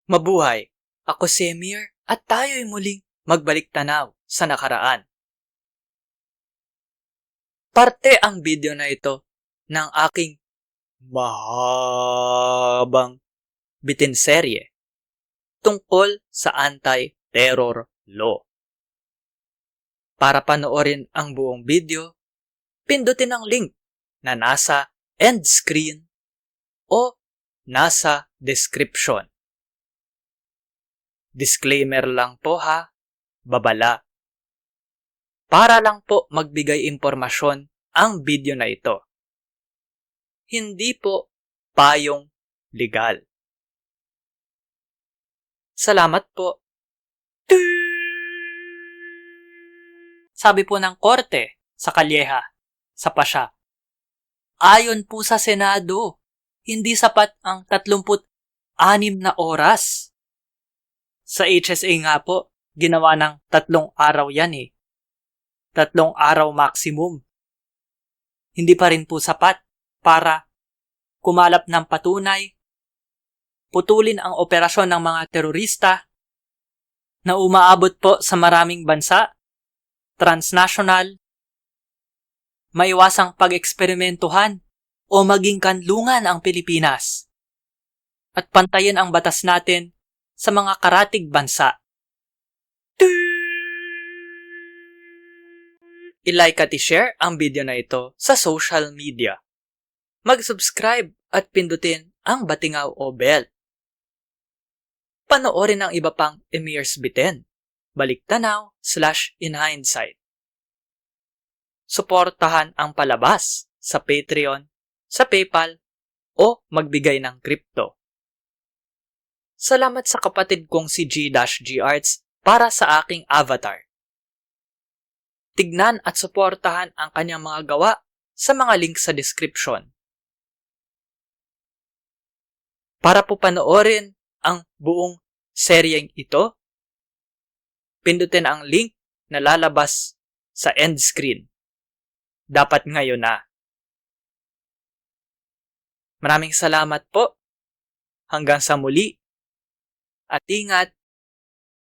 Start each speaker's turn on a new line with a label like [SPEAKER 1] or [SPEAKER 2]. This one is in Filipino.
[SPEAKER 1] Mabuhay! Ako si Emir at tayo'y muling magbalik tanaw sa nakaraan. Parte ang video na ito ng aking mahabang bitinserye tungkol sa anti-terror law. Para panoorin ang buong video, pindutin ang link na nasa end screen o nasa description. Disclaimer lang po ha, babala. Para lang po magbigay impormasyon ang video na ito. Hindi po payong legal. Salamat po. Sabi po ng korte sa Calleja, sa Pasha, ayon po sa Senado, hindi sapat ang 36 na oras. Sa HSA nga po, ginawa ng 3 araw yan 3 araw maximum. Hindi pa rin po sapat para kumalap ng patunay, putulin ang operasyon ng mga terorista na umaabot po sa maraming bansa, transnational, maiwasang pag-eksperimentuhan o maging kanlungan ang Pilipinas at pantayin ang batas natin sa mga karatig bansa. I-like at i-share ang video na ito sa social media. Mag-subscribe at pindutin ang batingaw o bell. Panoorin ang iba pang Emir's Bitin, Baliktanaw/InHindsight. Suportahan ang palabas sa Patreon, sa PayPal, o magbigay ng crypto. Salamat sa kapatid kong si G-G Arts para sa aking avatar. Tignan at suportahan ang kanyang mga gawa sa mga link sa description. Para po panoorin ang buong seryeng ito, pindutin ang link na lalabas sa end screen. Dapat ngayon na. Maraming salamat po. Hanggang sa muli. At ingat.